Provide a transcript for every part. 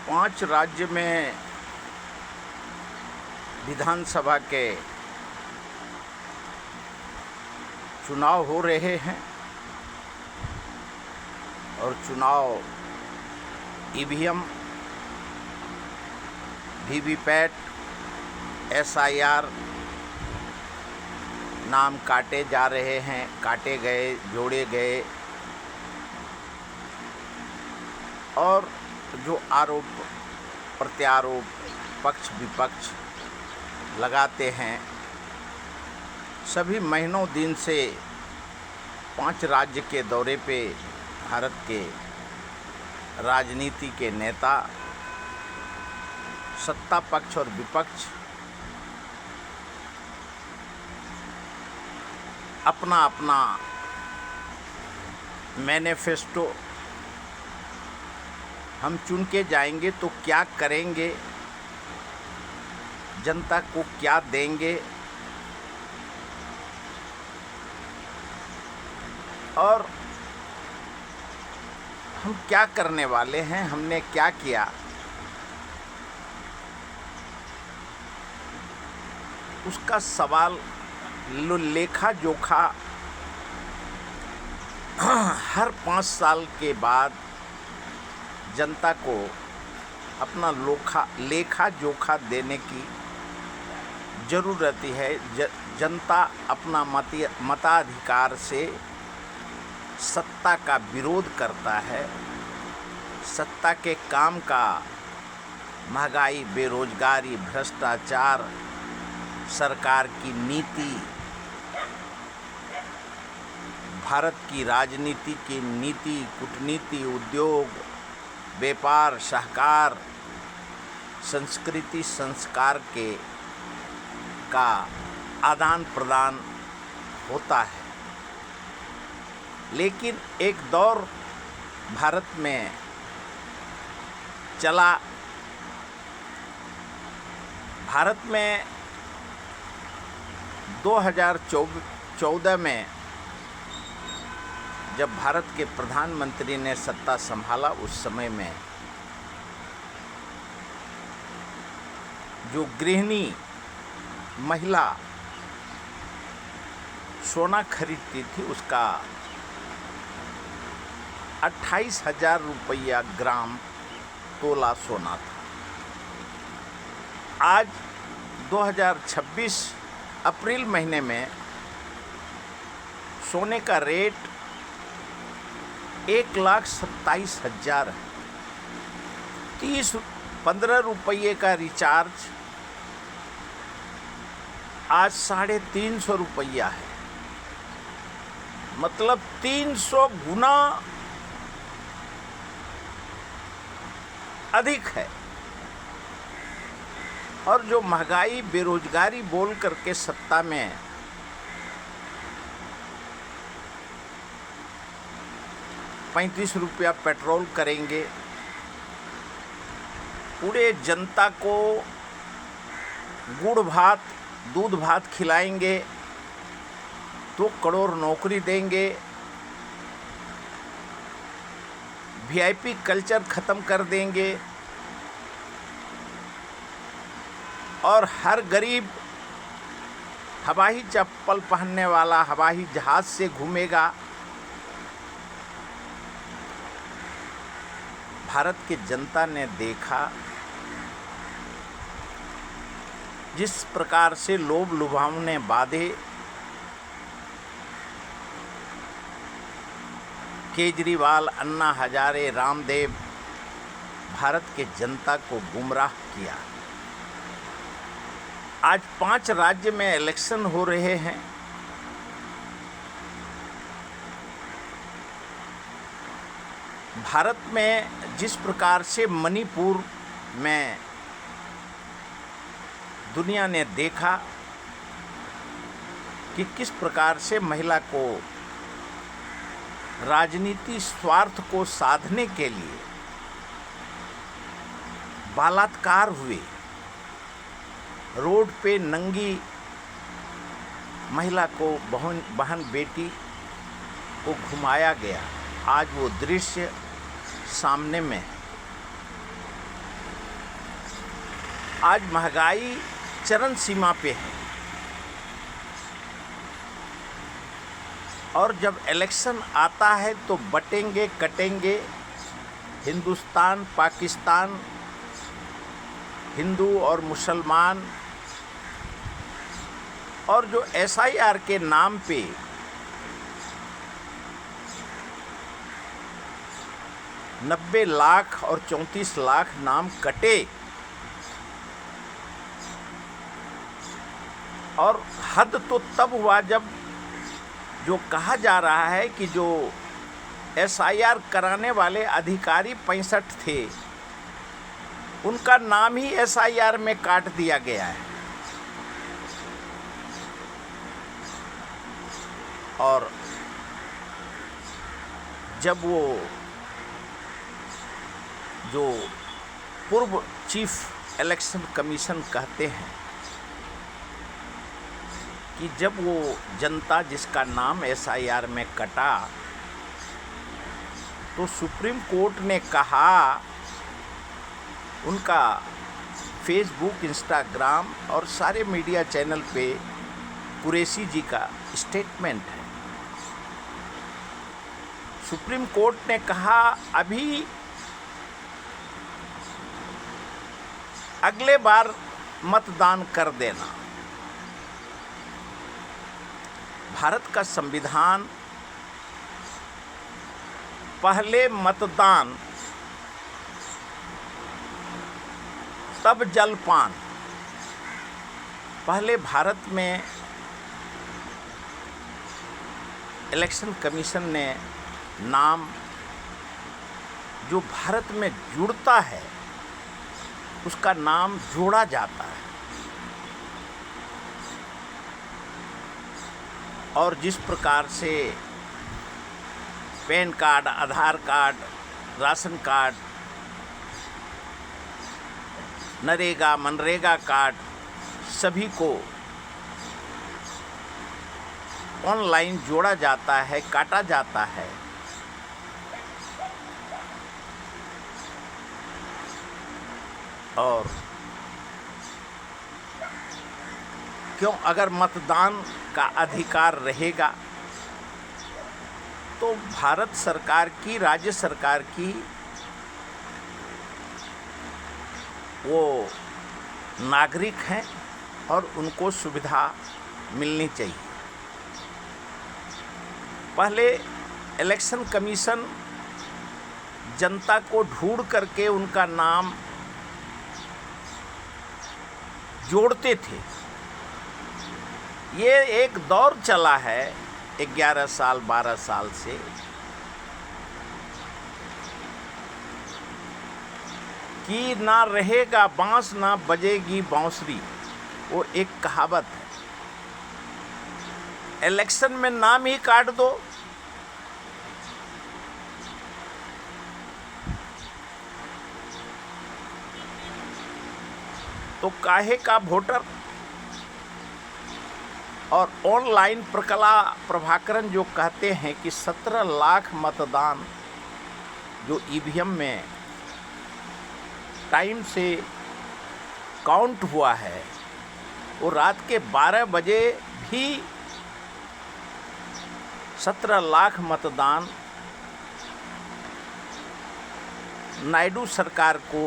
5 राज्य में विधानसभा के चुनाव हो रहे हैं और चुनाव ईवीएम, वीवीपैट, एसआईआर नाम काटे जा रहे हैं, काटे गए, जोड़े गए और जो आरोप प्रत्यारोप पक्ष विपक्ष लगाते हैं, सभी महीनों दिन से 5 राज्य के दौरे पे भारत के राजनीति के नेता, सत्ता पक्ष और विपक्ष अपना अपना मैनिफेस्टो हम चुन के जाएंगे तो क्या करेंगे, जनता को क्या देंगे और हम क्या करने वाले हैं, हमने क्या किया, उसका सवाल लेखा जोखा हर 5 साल के बाद जनता को अपना लेखा जोखा देने की ज़रूरत है। जनता अपना मताधिकार से सत्ता का विरोध करता है। सत्ता के काम का, महंगाई, बेरोजगारी, भ्रष्टाचार, सरकार की नीति, भारत की राजनीति की नीति, कूटनीति, उद्योग, व्यापार, सहकार, संस्कृति, संस्कार का आदान प्रदान होता है। लेकिन एक दौर भारत में चला। भारत में 2014 में जब भारत के प्रधानमंत्री ने सत्ता संभाला, उस समय में जो गृहिणी महिला सोना खरीदती थी, उसका 28,000 रुपया ग्राम तोला सोना था। आज 2026 अप्रैल महीने में सोने का रेट 1,27,000 है। 15 रुपये का रिचार्ज आज 350 रुपया है। मतलब 300 गुना अधिक है। और जो महंगाई, बेरोजगारी बोल करके सत्ता में ₹35 पेट्रोल करेंगे, पूरे जनता को गुड़ भात, दूध भात खिलाएंगे, 2 करोड़ नौकरी देंगे, वीआईपी कल्चर ख़त्म कर देंगे और हर गरीब हवाई चप्पल पहनने वाला हवाई जहाज़ से घूमेगा। भारत की जनता ने देखा जिस प्रकार से लोभ लुभावने वादे केजरीवाल, अन्ना हजारे, रामदेव भारत के जनता को गुमराह किया। आज 5 राज्य में इलेक्शन हो रहे हैं। भारत में जिस प्रकार से मणिपुर में दुनिया ने देखा कि किस प्रकार से महिला को राजनीति स्वार्थ को साधने के लिए बलात्कार हुए, रोड पे नंगी महिला को बहन बेटी को घुमाया गया। आज वो दृश्य सामने में है। आज महंगाई चरम सीमा पे है और जब इलेक्शन आता है तो बटेंगे कटेंगे हिंदुस्तान पाकिस्तान, हिंदू और मुसलमान, और जो SIR के नाम पे नब्बे लाख और 34 लाख नाम कटे और हद तो तब हुआ जब जो कहा जा रहा है कि जो SIR कराने वाले अधिकारी 65 थे उनका नाम ही SIR में काट दिया गया है। और जब वो जो पूर्व चीफ इलेक्शन कमीशन कहते हैं कि जब वो जनता जिसका नाम SIR में कटा तो सुप्रीम कोर्ट ने कहा, उनका फेसबुक, इंस्टाग्राम और सारे मीडिया चैनल पे कुरैशी जी का स्टेटमेंट है। सुप्रीम कोर्ट ने कहा अभी अगले बार मतदान कर देना। भारत का संविधान पहले मतदान तब जलपान। पहले भारत में इलेक्शन कमीशन ने नाम जो भारत में जुड़ता है उसका नाम जोड़ा जाता है और जिस प्रकार से PAN card, Aadhaar card, ration card, NREGA, MNREGA card सभी को ऑनलाइन जोड़ा जाता है, काटा जाता है, और क्यों अगर मतदान का अधिकार रहेगा तो भारत सरकार की, राज्य सरकार की वो नागरिक हैं और उनको सुविधा मिलनी चाहिए। पहले इलेक्शन कमीशन जनता को ढूंढ करके उनका नाम जोड़ते थे। ये एक दौर चला है 11 साल 12 साल से कि ना रहेगा बांस ना बजेगी बांसुरी, वो एक कहावत है। इलेक्शन में नाम ही काट दो तो काहे का वोटर। और ऑनलाइन प्रकला प्रभाकरण जो कहते हैं कि 17 लाख मतदान जो EVM में टाइम से काउंट हुआ है वो रात के 12 बजे भी 17 लाख मतदान नायडू सरकार को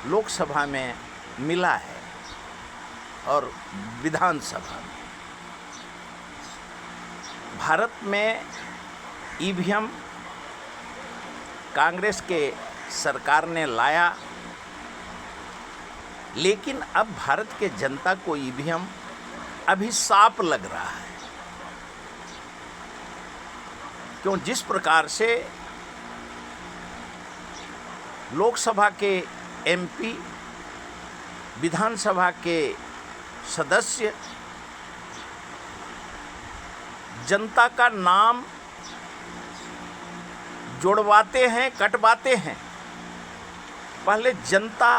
लोकसभा में मिला है और विधानसभा में। भारत में EVM कांग्रेस के सरकार ने लाया, लेकिन अब भारत के जनता को EVM अभिशाप लग रहा है। क्यों जिस प्रकार से लोकसभा के MP, विधानसभा के सदस्य जनता का नाम जोड़वाते हैं, कटवाते हैं। पहले जनता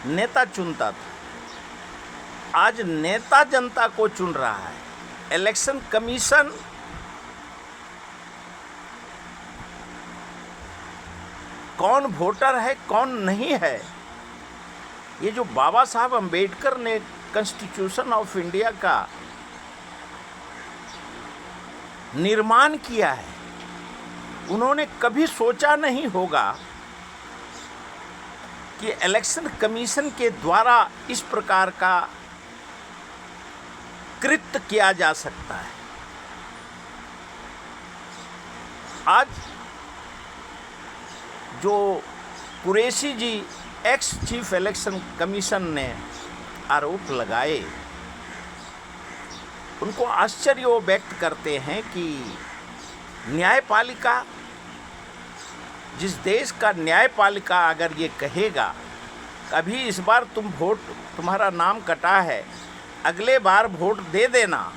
नेता चुनता था, आज नेता जनता को चुन रहा है। इलेक्शन कमीशन कौन वोटर है कौन नहीं है ये जो बाबा साहब अम्बेडकर ने कॉन्स्टिट्यूशन ऑफ इंडिया का निर्माण किया है, उन्होंने कभी सोचा नहीं होगा कि इलेक्शन कमीशन के द्वारा इस प्रकार का कृत्य किया जा सकता है। आज जो कुरैशी जी एक्स चीफ इलेक्शन कमीशन ने आरोप लगाए, उनको आश्चर्य वो व्यक्त करते हैं कि न्यायपालिका, जिस देश का न्यायपालिका अगर ये कहेगा अभी इस बार तुम्हारा नाम कटा है, अगले बार वोट दे देना,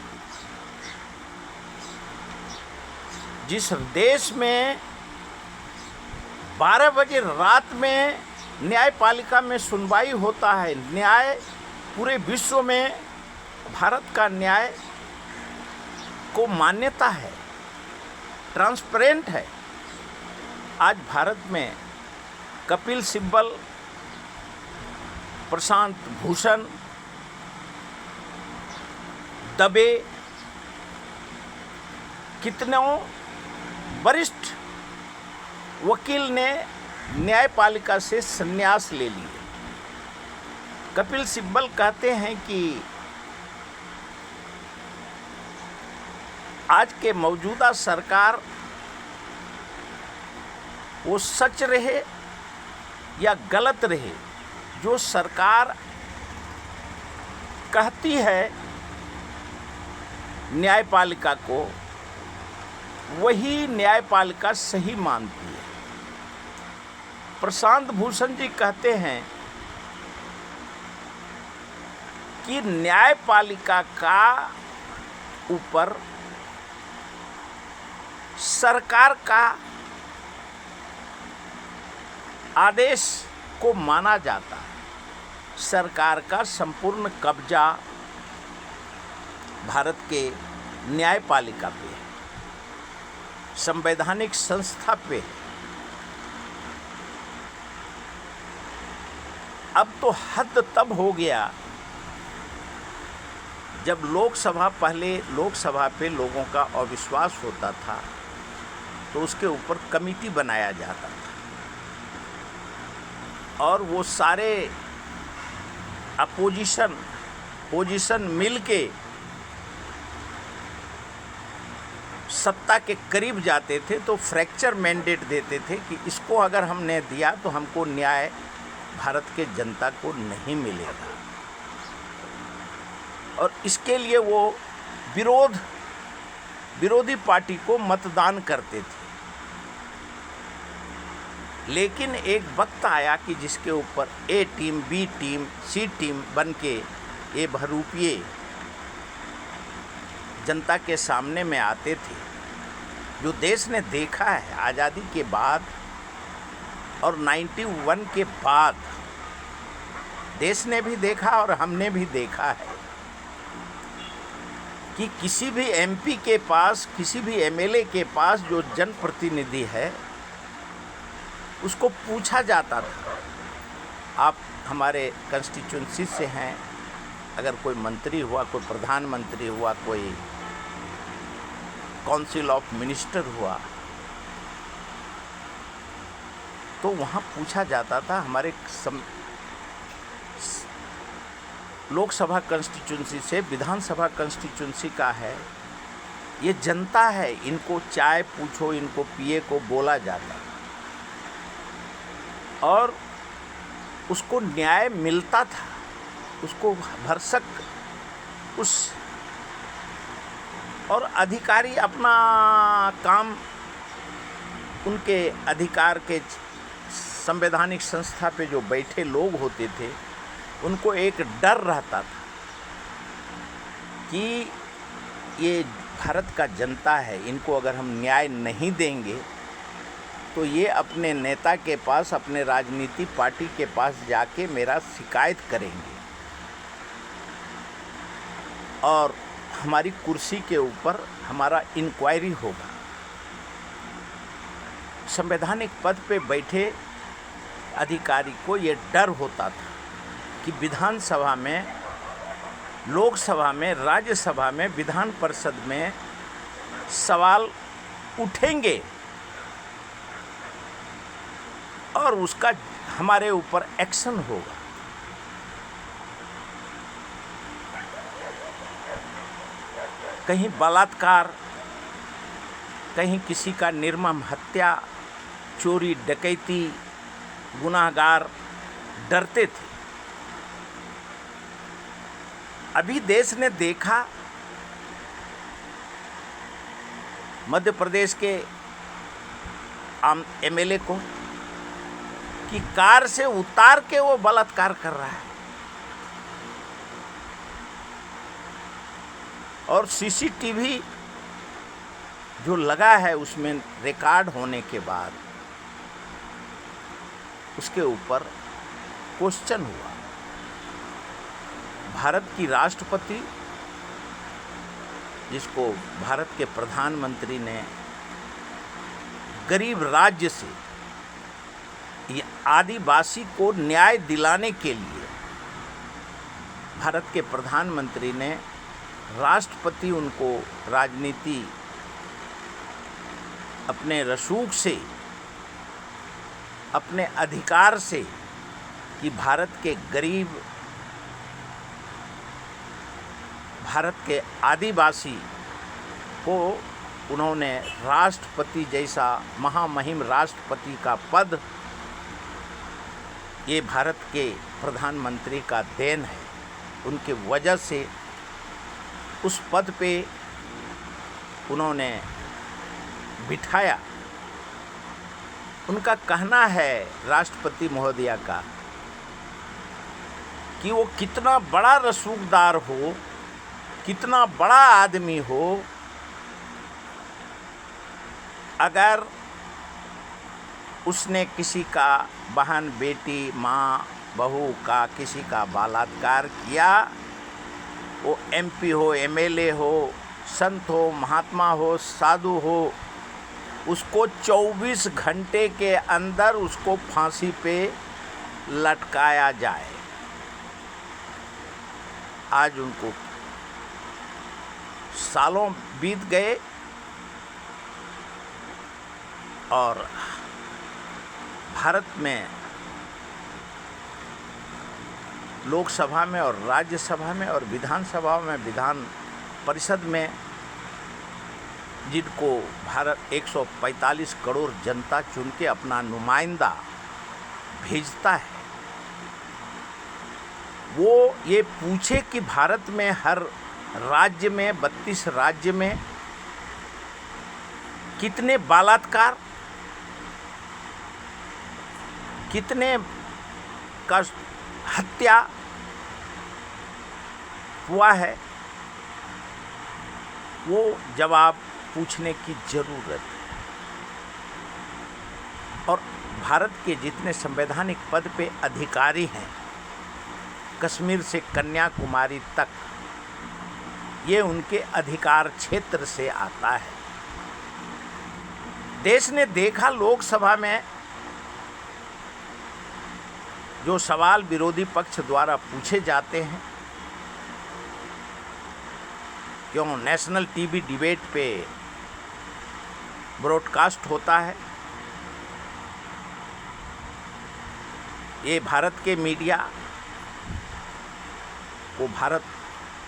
जिस देश में 12 बजे रात में न्यायपालिका में सुनवाई होता है, न्याय पूरे विश्व में भारत का न्याय को मान्यता है, ट्रांसपेरेंट है, आज भारत में कपिल सिब्बल, प्रशांत भूषण, दबे, कितनों वरिष्ठ वकील ने न्यायपालिका से संन्यास ले लिए। कपिल सिब्बल कहते हैं कि आज के मौजूदा सरकार वो सच रहे या गलत रहे, जो सरकार कहती है न्यायपालिका को, वही न्यायपालिका सही मानती है। प्रशांत भूषण जी कहते हैं कि न्यायपालिका का ऊपर सरकार का आदेश को माना जाता है। सरकार का संपूर्ण कब्जा भारत के न्यायपालिका पे है, संवैधानिक संस्था पे है। अब तो हद तब हो गया जब पहले लोकसभा पे लोगों का अविश्वास होता था तो उसके ऊपर कमेटी बनाया जाता था और वो सारे पोजीशन मिलके सत्ता के करीब जाते थे, तो फ्रैक्चर मैंडेट देते थे कि इसको अगर हमने दिया तो हमको न्याय भारत के जनता को नहीं मिलेगा, और इसके लिए वो विरोधी पार्टी को मतदान करते थे। लेकिन एक वक्त आया कि जिसके ऊपर ए टीम, बी टीम, सी टीम बन के ये बहरूपिये जनता के सामने में आते थे। जो देश ने देखा है आज़ादी के बाद और 91 के बाद, देश ने भी देखा और हमने भी देखा है कि किसी भी एमपी के पास, किसी भी एमएलए के पास जो जनप्रतिनिधि है, उसको पूछा जाता था, आप हमारे कंस्टिट्यूंसी से हैं, अगर कोई मंत्री हुआ, कोई प्रधानमंत्री हुआ, कोई काउंसिल ऑफ मिनिस्टर हुआ, तो वहाँ पूछा जाता था हमारे लोकसभा कंस्टिट्यूंसी से विधानसभा कंस्टिट्यूंसी का है, ये जनता है, इनको चाय पूछो, इनको पिए को बोला जाता और उसको न्याय मिलता था, उसको भरसक उस और अधिकारी अपना काम, उनके अधिकार के संवैधानिक संस्था पे जो बैठे लोग होते थे, उनको एक डर रहता था कि ये भारत का जनता है, इनको अगर हम न्याय नहीं देंगे तो ये अपने नेता के पास, अपने राजनीति पार्टी के पास जाके मेरा शिकायत करेंगे और हमारी कुर्सी के ऊपर हमारा इंक्वायरी होगा। संवैधानिक पद पे बैठे अधिकारी को ये डर होता था कि विधानसभा में, लोकसभा में, राज्यसभा में, विधान परिषद में सवाल उठेंगे और उसका हमारे ऊपर एक्शन होगा। कहीं बलात्कार, कहीं किसी का निर्मम हत्या, चोरी डकैती, गुनाहगार डरते थे। अभी देश ने देखा मध्य प्रदेश के एमएलए को कि कार से उतार के वो बलात्कार कर रहा है, और सीसीटीवी जो लगा है उसमें रिकॉर्ड होने के बाद उसके ऊपर क्वेश्चन हुआ। भारत की राष्ट्रपति, जिसको भारत के प्रधानमंत्री ने गरीब राज्य से ये आदिवासी को न्याय दिलाने के लिए, भारत के प्रधानमंत्री ने, राष्ट्रपति उनको राजनीति अपने रसूख से, अपने अधिकार से, कि भारत के गरीब, भारत के आदिवासी को उन्होंने राष्ट्रपति जैसा महामहिम राष्ट्रपति का पद, ये भारत के प्रधानमंत्री का देन है। उनके वजह से उस पद पे उन्होंने बिठाया। उनका कहना है, राष्ट्रपति महोदया का, कि वो कितना बड़ा रसूखदार हो, कितना बड़ा आदमी हो, अगर उसने किसी का बहन, बेटी, माँ, बहू का, किसी का बलात्कार किया, वो एमपी हो, एमएलए हो, संत हो, महात्मा हो, साधु हो, उसको 24 घंटे के अंदर उसको फांसी पे लटकाया जाए। आज उनको सालों बीत गए और भारत में लोकसभा में और राज्यसभा में और विधानसभा में, विधान परिषद में, जिनको भारत 145 करोड़ जनता चुन के अपना नुमाइंदा भेजता है, वो ये पूछे कि भारत में हर राज्य में, 32 राज्य में कितने बलात्कार, कितने का हत्या हुआ है, वो जवाब पूछने की ज़रूरत है। और भारत के जितने संवैधानिक पद पे अधिकारी हैं, कश्मीर से कन्याकुमारी तक, ये उनके अधिकार क्षेत्र से आता है। देश ने देखा लोकसभा में जो सवाल विरोधी पक्ष द्वारा पूछे जाते हैं, क्यों नेशनल टीवी डिबेट पे ब्रॉडकास्ट होता है, ये भारत के मीडिया को भारत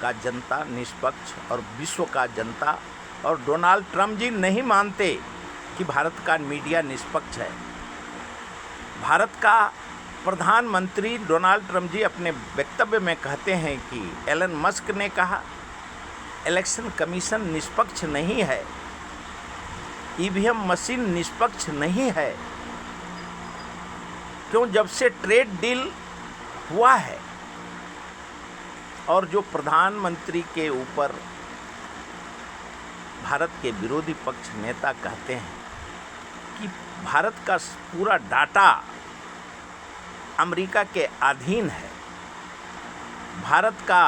का जनता निष्पक्ष और विश्व का जनता और डोनाल्ड ट्रंप जी नहीं मानते कि भारत का मीडिया निष्पक्ष है। भारत का प्रधानमंत्री डोनाल्ड ट्रंप जी अपने वक्तव्य में कहते हैं कि एलन मस्क ने कहा इलेक्शन कमीशन निष्पक्ष नहीं है, ईवीएम मशीन निष्पक्ष नहीं है। क्यों? जब से ट्रेड डील हुआ है और जो प्रधानमंत्री के ऊपर भारत के विरोधी पक्ष नेता कहते हैं कि भारत का पूरा डाटा अमेरिका के अधीन है, भारत का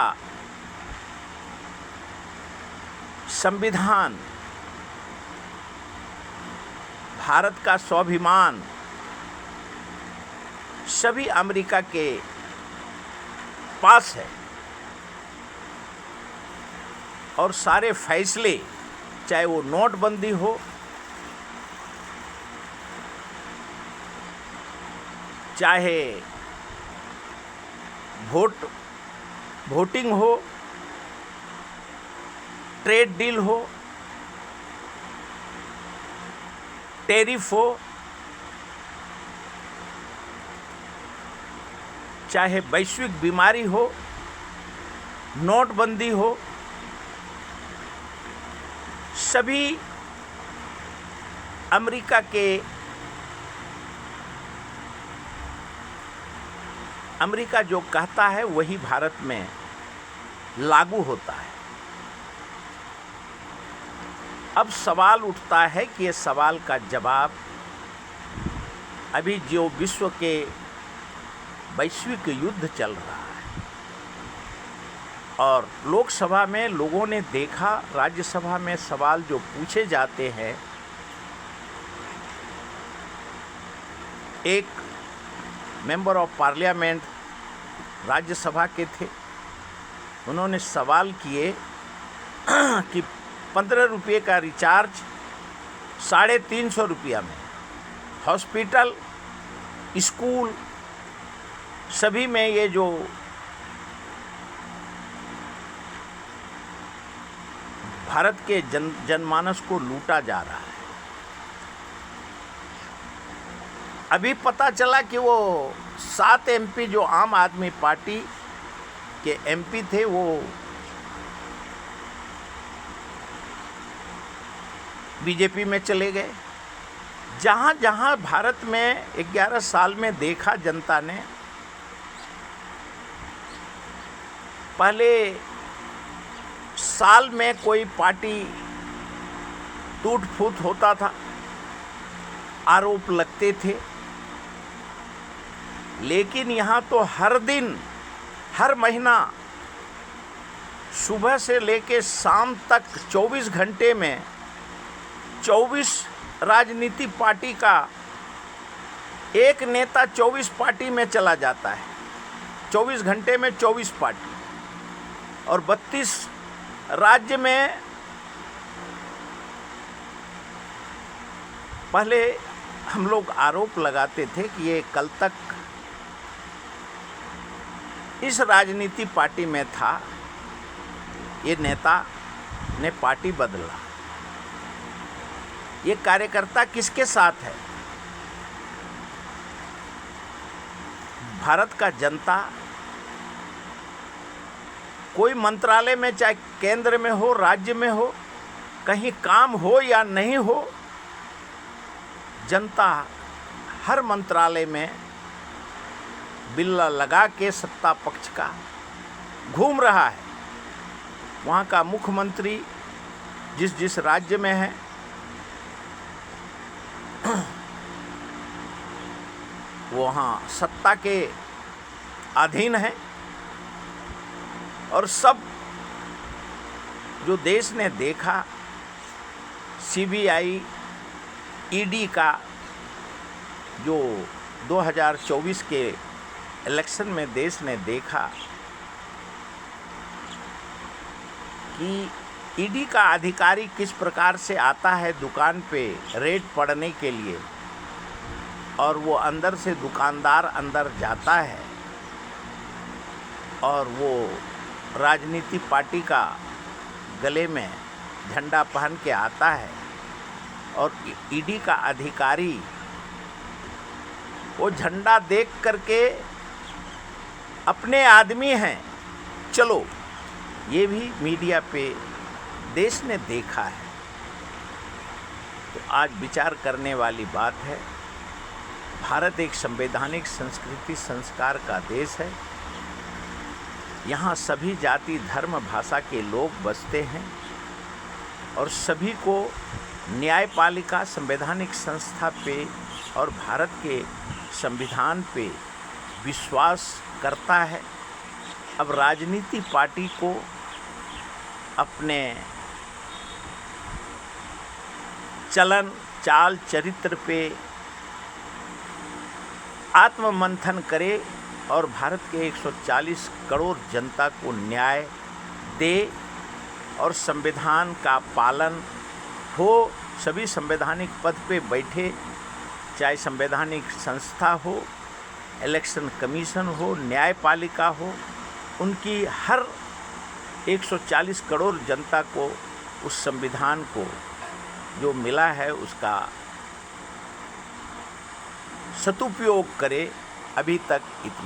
संविधान, भारत का स्वाभिमान सभी अमेरिका के पास है और सारे फैसले, चाहे वो नोटबंदी हो, चाहे वोटिंग हो, ट्रेड डील हो, टैरिफ हो, चाहे वैश्विक बीमारी हो, नोटबंदी हो, सभी अमेरिका जो कहता है वही भारत में लागू होता है। अब सवाल उठता है कि ये सवाल का जवाब अभी जो विश्व के वैश्विक युद्ध चल रहा है और लोकसभा में लोगों ने देखा, राज्यसभा में सवाल जो पूछे जाते हैं, एक मेंबर ऑफ पार्लियामेंट राज्यसभा के थे, उन्होंने सवाल किए कि 15 रुपये का रिचार्ज 350 रुपया में हॉस्पिटल, स्कूल सभी में ये जो भारत के जनमानस को लूटा जा रहा है। अभी पता चला कि वो 7 एमपी जो आम आदमी पार्टी के एमपी थे वो बीजेपी में चले गए। जहाँ जहाँ भारत में 11 साल में देखा जनता ने, पहले साल में कोई पार्टी टूट फूट होता था, आरोप लगते थे, लेकिन यहाँ तो हर दिन, हर महीना, सुबह से लेके शाम तक 24 घंटे में 24 राजनीति पार्टी का एक नेता 24 पार्टी में चला जाता है। 24 घंटे में 24 पार्टी और 32 राज्य में। पहले हम लोग आरोप लगाते थे कि ये कल तक इस राजनीति पार्टी में था, ये नेता ने पार्टी बदला। ये कार्यकर्ता किसके साथ है? भारत का जनता कोई मंत्रालय में, चाहे केंद्र में हो, राज्य में हो, कहीं काम हो या नहीं हो, जनता हर मंत्रालय में बिल्ला लगा के सत्ता पक्ष का घूम रहा है। वहाँ का मुख्यमंत्री जिस जिस राज्य में है, वहाँ सत्ता के अधीन है और सब जो देश ने देखा, सीबीआई, ईडी का जो 2024 के इलेक्शन में देश ने देखा कि ईडी का अधिकारी किस प्रकार से आता है दुकान पे रेड पड़ने के लिए और वो अंदर से दुकानदार अंदर जाता है और वो राजनीति पार्टी का गले में झंडा पहन के आता है और ईडी का अधिकारी वो झंडा देख करके अपने आदमी हैं, चलो, ये भी मीडिया पे देश ने देखा है। तो आज विचार करने वाली बात है। भारत एक संवैधानिक संस्कृति संस्कार का देश है। यहाँ सभी जाति, धर्म, भाषा के लोग बसते हैं और सभी को न्यायपालिका संवैधानिक संस्था पे और भारत के संविधान पे विश्वास करता है। अब राजनीति पार्टी को अपने चलन, चाल, चरित्र पे आत्ममंथन करे और भारत के 140 करोड़ जनता को न्याय दे और संविधान का पालन हो। सभी संवैधानिक पद पे बैठे, चाहे संवैधानिक संस्था हो, इलेक्शन कमीशन हो, न्यायपालिका हो, उनकी हर 140 करोड़ जनता को उस संविधान को जो मिला है उसका सदुपयोग करे। अभी तक इतना।